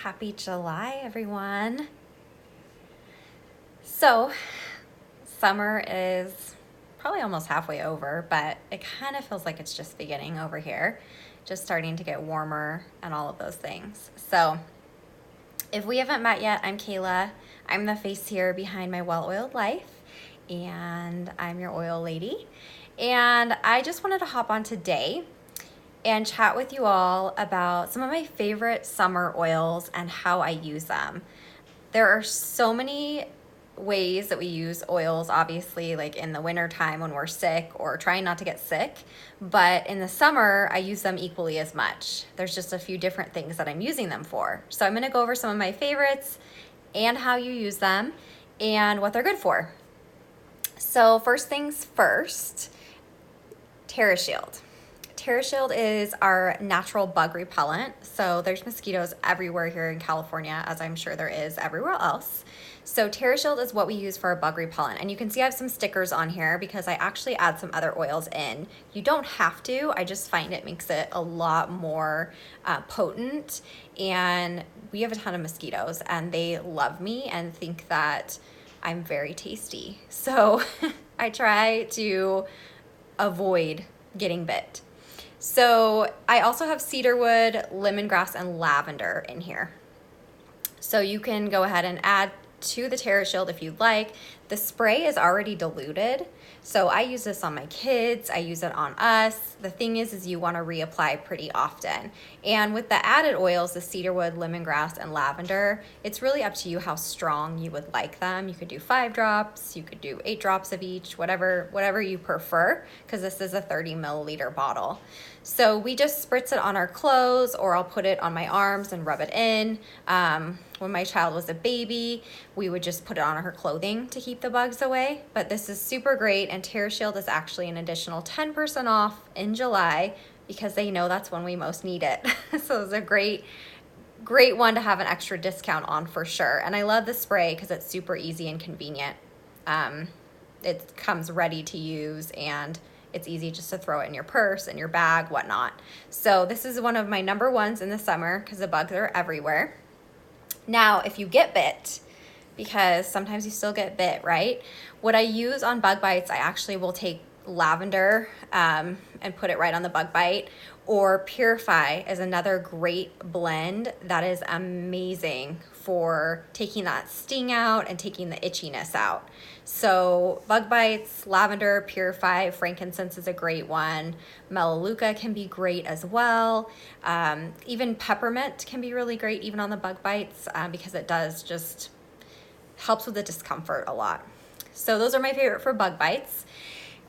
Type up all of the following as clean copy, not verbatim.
Happy July, everyone. So, summer is probably almost halfway over, but it kind of feels like it's just beginning over here, just starting to get warmer and all of those things. So, if we haven't met yet, I'm Kayla. I'm the face here behind my well-oiled life, and I'm your oil lady. And I just wanted to hop on today and chat with you all about some of my favorite summer oils and how I use them. There are so many ways that we use oils, obviously, like in the winter time when we're sick or trying not to get sick, but in the summer I use them equally as much. There's just a few different things that I'm using them for. So I'm going to go over some of my favorites and how you use them and what they're good for. So first things first, TerraShield. TerraShield is our natural bug repellent. So there's mosquitoes everywhere here in California, as I'm sure there is everywhere else. So TerraShield is what we use for our bug repellent. And you can see I have some stickers on here because I actually add some other oils in. You don't have to, I just find it makes it a lot more potent. And we have a ton of mosquitoes and they love me and think that I'm very tasty. So I try to avoid getting bit. So I also have cedarwood, lemongrass, and lavender in here. So you can go ahead and add to the TerraShield if you'd like. The spray is already diluted, so I use this on my kids, I use it on us. The thing is you want to reapply pretty often. And with the added oils, the cedarwood, lemongrass, and lavender, it's really up to you how strong you would like them. You could do 5 drops, you could do 8 drops of each, whatever you prefer, because this is a 30 milliliter bottle. So we just spritz it on our clothes, or I'll put it on my arms and rub it in. When my child was a baby, we would just put it on her clothing to keep the bugs away. But this is super great, and TerraShield is actually an additional 10% off in July because they know that's when we most need it. So it's a great one to have an extra discount on for sure. And I love the spray because it's super easy and convenient. It comes ready to use and it's easy just to throw it in your purse, in your bag, whatnot. So this is one of my number ones in the summer because the bugs are everywhere. Now, if you get bit, because sometimes you still get bit, right? What I use on bug bites, I actually will take lavender and put it right on the bug bite. Or Purify is another great blend that is amazing for taking that sting out and taking the itchiness out. So bug bites, lavender, Purify, frankincense is a great one. Melaleuca can be great as well. Even peppermint can be really great even on the bug bites because it does just helps with the discomfort a lot. So those are my favorite for bug bites.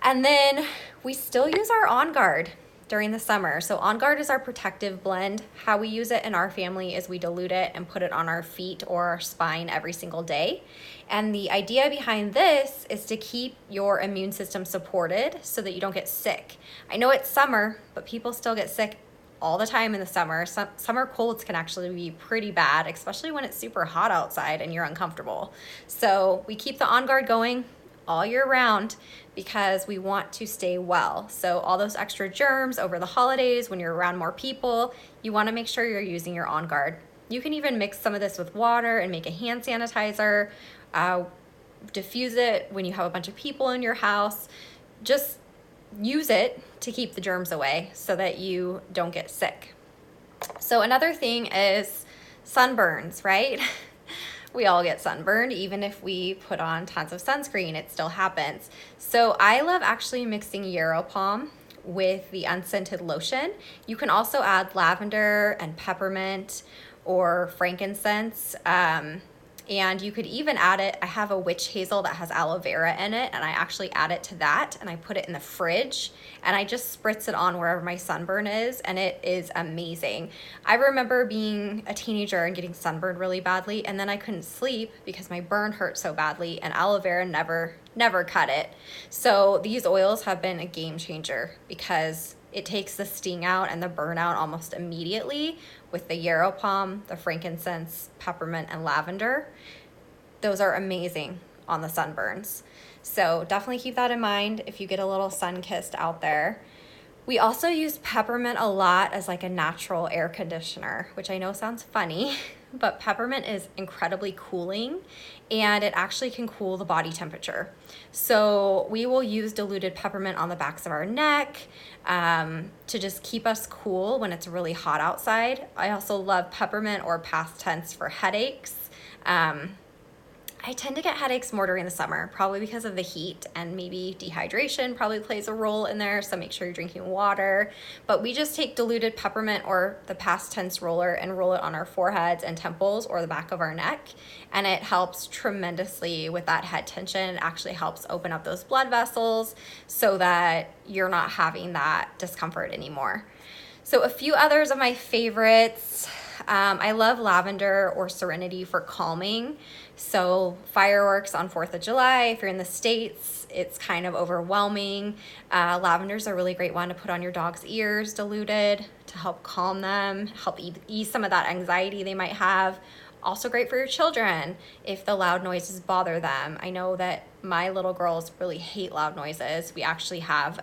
And then we still use our Onguard during the summer. So Onguard is our protective blend. How we use it in our family is we dilute it and put it on our feet or our spine every single day. And the idea behind this is to keep your immune system supported so that you don't get sick. I know it's summer, but people still get sick all the time in the summer. Summer colds can actually be pretty bad, especially when it's super hot outside and you're uncomfortable. So we keep the Onguard going all year round because we want to stay well. So all those extra germs over the holidays, when you're around more people, you want to make sure you're using your Onguard. You can even mix some of this with water and make a hand sanitizer, diffuse it when you have a bunch of people in your house. Just use it to keep the germs away so that you don't get sick. So another thing is sunburns, right? We all get sunburned, even if we put on tons of sunscreen, it still happens. So I love actually mixing yarrow palm with the unscented lotion. You can also add lavender and peppermint or frankincense. And you could even add it, I have a witch hazel that has aloe vera in it, and I actually add it to that, and I put it in the fridge, and I just spritz it on wherever my sunburn is, and it is amazing. I remember being a teenager and getting sunburned really badly, and then I couldn't sleep because my burn hurt so badly, and aloe vera never cut it. So these oils have been a game changer because it takes the sting out and the burnout almost immediately with the yarrow palm, the frankincense, peppermint, and lavender. Those are amazing on the sunburns. So definitely keep that in mind if you get a little sun-kissed out there. We also use peppermint a lot as like a natural air conditioner, which I know sounds funny, but peppermint is incredibly cooling, and it actually can cool the body temperature. So we will use diluted peppermint on the backs of our neck to just keep us cool when it's really hot outside. I also love peppermint or past tense for headaches. I tend to get headaches more during the summer, probably because of the heat, and maybe dehydration probably plays a role in there, so make sure you're drinking water. But we just take diluted peppermint or the past tense roller and roll it on our foreheads and temples or the back of our neck, and it helps tremendously with that head tension. It actually helps open up those blood vessels so that you're not having that discomfort anymore. So a few others of my favorites. I love lavender or serenity for calming. So fireworks on 4th of July, if you're in the States, it's kind of overwhelming. Lavender's a really great one to put on your dog's ears diluted to help calm them, help ease some of that anxiety they might have. Also great for your children if the loud noises bother them. I know that my little girls really hate loud noises. We actually have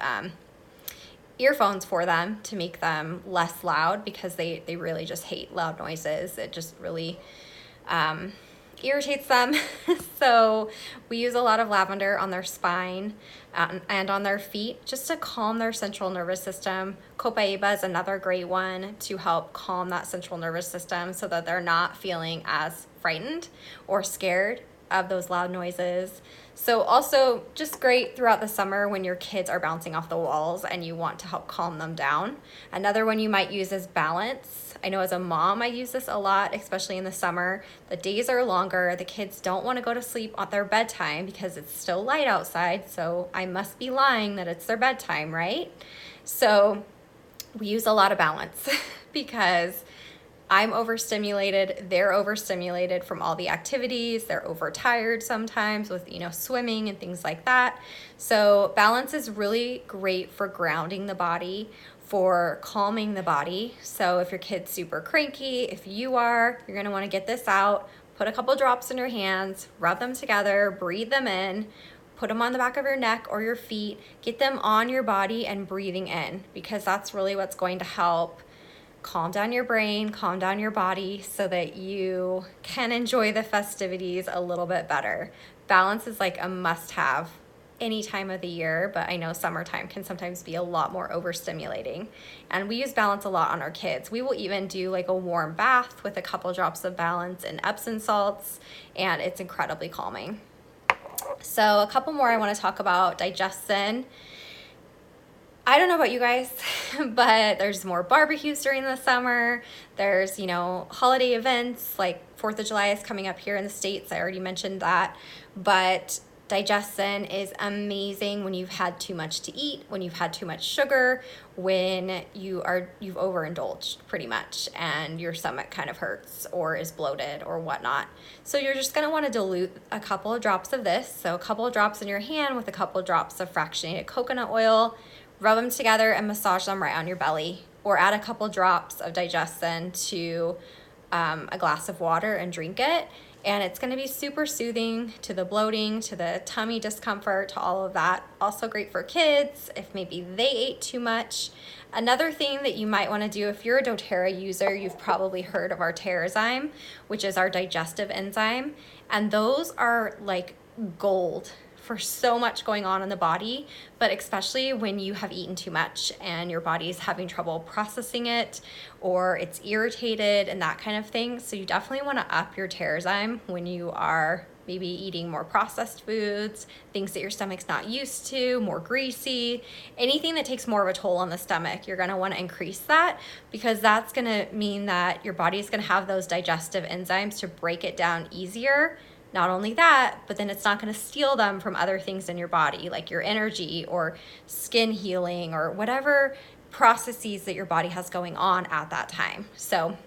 earphones for them to make them less loud because they really just hate loud noises. It just really irritates them. So we use a lot of lavender on their spine and on their feet just to calm their central nervous system. Copaiba is another great one to help calm that central nervous system so that they're not feeling as frightened or scared of those loud noises. So also just great throughout the summer when your kids are bouncing off the walls and you want to help calm them down. Another one you might use is balance. I know as a mom, I use this a lot, especially in the summer. The days are longer. The kids don't want to go to sleep at their bedtime because it's still light outside. So I must be lying that it's their bedtime, right? So we use a lot of balance because I'm overstimulated, they're overstimulated from all the activities, they're overtired sometimes with, swimming and things like that. So balance is really great for grounding the body, for calming the body. So if your kid's super cranky, if you are, you're gonna wanna get this out, put a couple drops in your hands, rub them together, breathe them in, put them on the back of your neck or your feet, get them on your body and breathing in, because that's really what's going to help calm down your brain, calm down your body so that you can enjoy the festivities a little bit better. Balance is like a must-have any time of the year, but I know summertime can sometimes be a lot more overstimulating. And we use balance a lot on our kids. We will even do like a warm bath with a couple drops of balance and Epsom salts, and it's incredibly calming. So a couple more I want to talk about. Digestion. I don't know about you guys, but there's more barbecues during the summer. There's, holiday events like 4th of July is coming up here in the States. I already mentioned that. But digestion is amazing when you've had too much to eat, when you've had too much sugar, when you've overindulged pretty much and your stomach kind of hurts or is bloated or whatnot. So you're just going to want to dilute a couple of drops of this. So a couple of drops in your hand with a couple of drops of fractionated coconut oil. Rub them together and massage them right on your belly, or add a couple drops of digestion to a glass of water and drink it. And it's going to be super soothing to the bloating, to the tummy discomfort, to all of that. Also great for kids if maybe they ate too much. Another thing that you might want to do if you're a doTERRA user, you've probably heard of our Terrazyme, which is our digestive enzyme. And those are like gold for so much going on in the body, but especially when you have eaten too much and your body's having trouble processing it or it's irritated and that kind of thing. So you definitely want to up your Terrazyme when you are maybe eating more processed foods, things that your stomach's not used to, more greasy, anything that takes more of a toll on the stomach. You're going to want to increase that because that's going to mean that your body's going to have those digestive enzymes to break it down easier. Not only that, but then it's not going to steal them from other things in your body, like your energy or skin healing or whatever processes that your body has going on at that time. So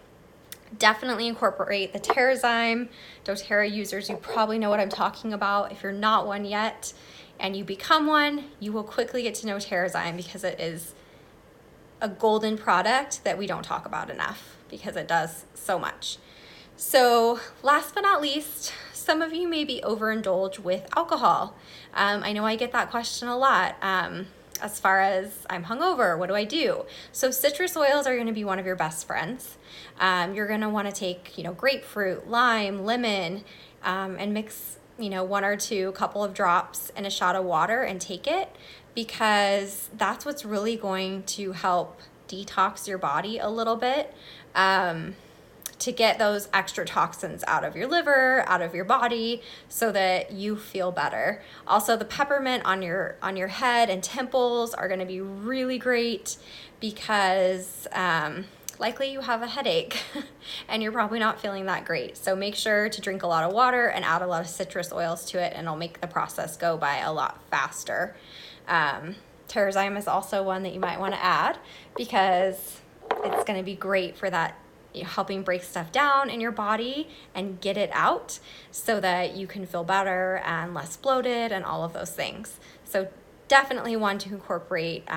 definitely incorporate the Terrazyme. doTERRA users, you probably know what I'm talking about. If you're not one yet and you become one, you will quickly get to know Terrazyme because it is a golden product that we don't talk about enough because it does so much. So last but not least, some of you maybe overindulge with alcohol. I know I get that question a lot. as far as I'm hungover, what do I do? So citrus oils are going to be one of your best friends. You're going to want to take, grapefruit, lime, lemon, and mix, one or two couple of drops in a shot of water and take it, because that's what's really going to help detox your body a little bit. To get those extra toxins out of your liver, out of your body, so that you feel better. Also, the peppermint on your head and temples are going to be really great, because likely you have a headache and you're probably not feeling that great. So make sure to drink a lot of water and add a lot of citrus oils to it, and it'll make the process go by a lot faster. Terrazyme is also one that you might want to add, because it's going to be great for that, helping break stuff down in your body and get it out, so that you can feel better and less bloated and all of those things. So definitely one to incorporate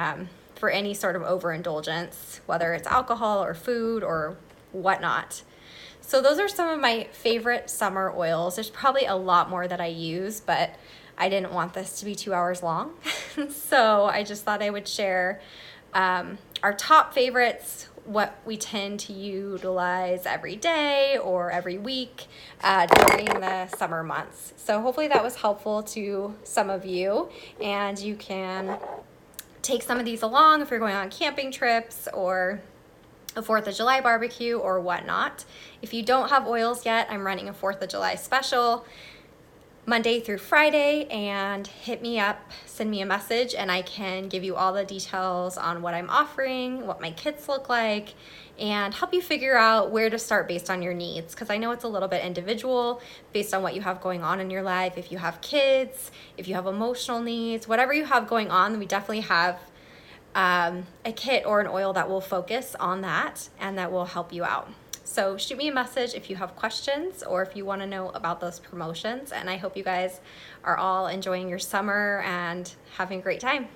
for any sort of overindulgence, whether it's alcohol or food or whatnot. So those are some of my favorite summer oils. There's probably a lot more that I use, but I didn't want this to be 2 hours long. So I just thought I would share our top favorites, what we tend to utilize every day or every week during the summer months. So hopefully that was helpful to some of you, and you can take some of these along if you're going on camping trips or a 4th of July barbecue or whatnot. If you don't have oils yet, I'm running a 4th of July special Monday through Friday, and hit me up, send me a message, and I can give you all the details on what I'm offering, what my kits look like, and help you figure out where to start based on your needs, because I know it's a little bit individual based on what you have going on in your life. If you have kids, if you have emotional needs, whatever you have going on, we definitely have a kit or an oil that will focus on that and that will help you out. So shoot me a message if you have questions or if you want to know about those promotions. And I hope you guys are all enjoying your summer and having a great time.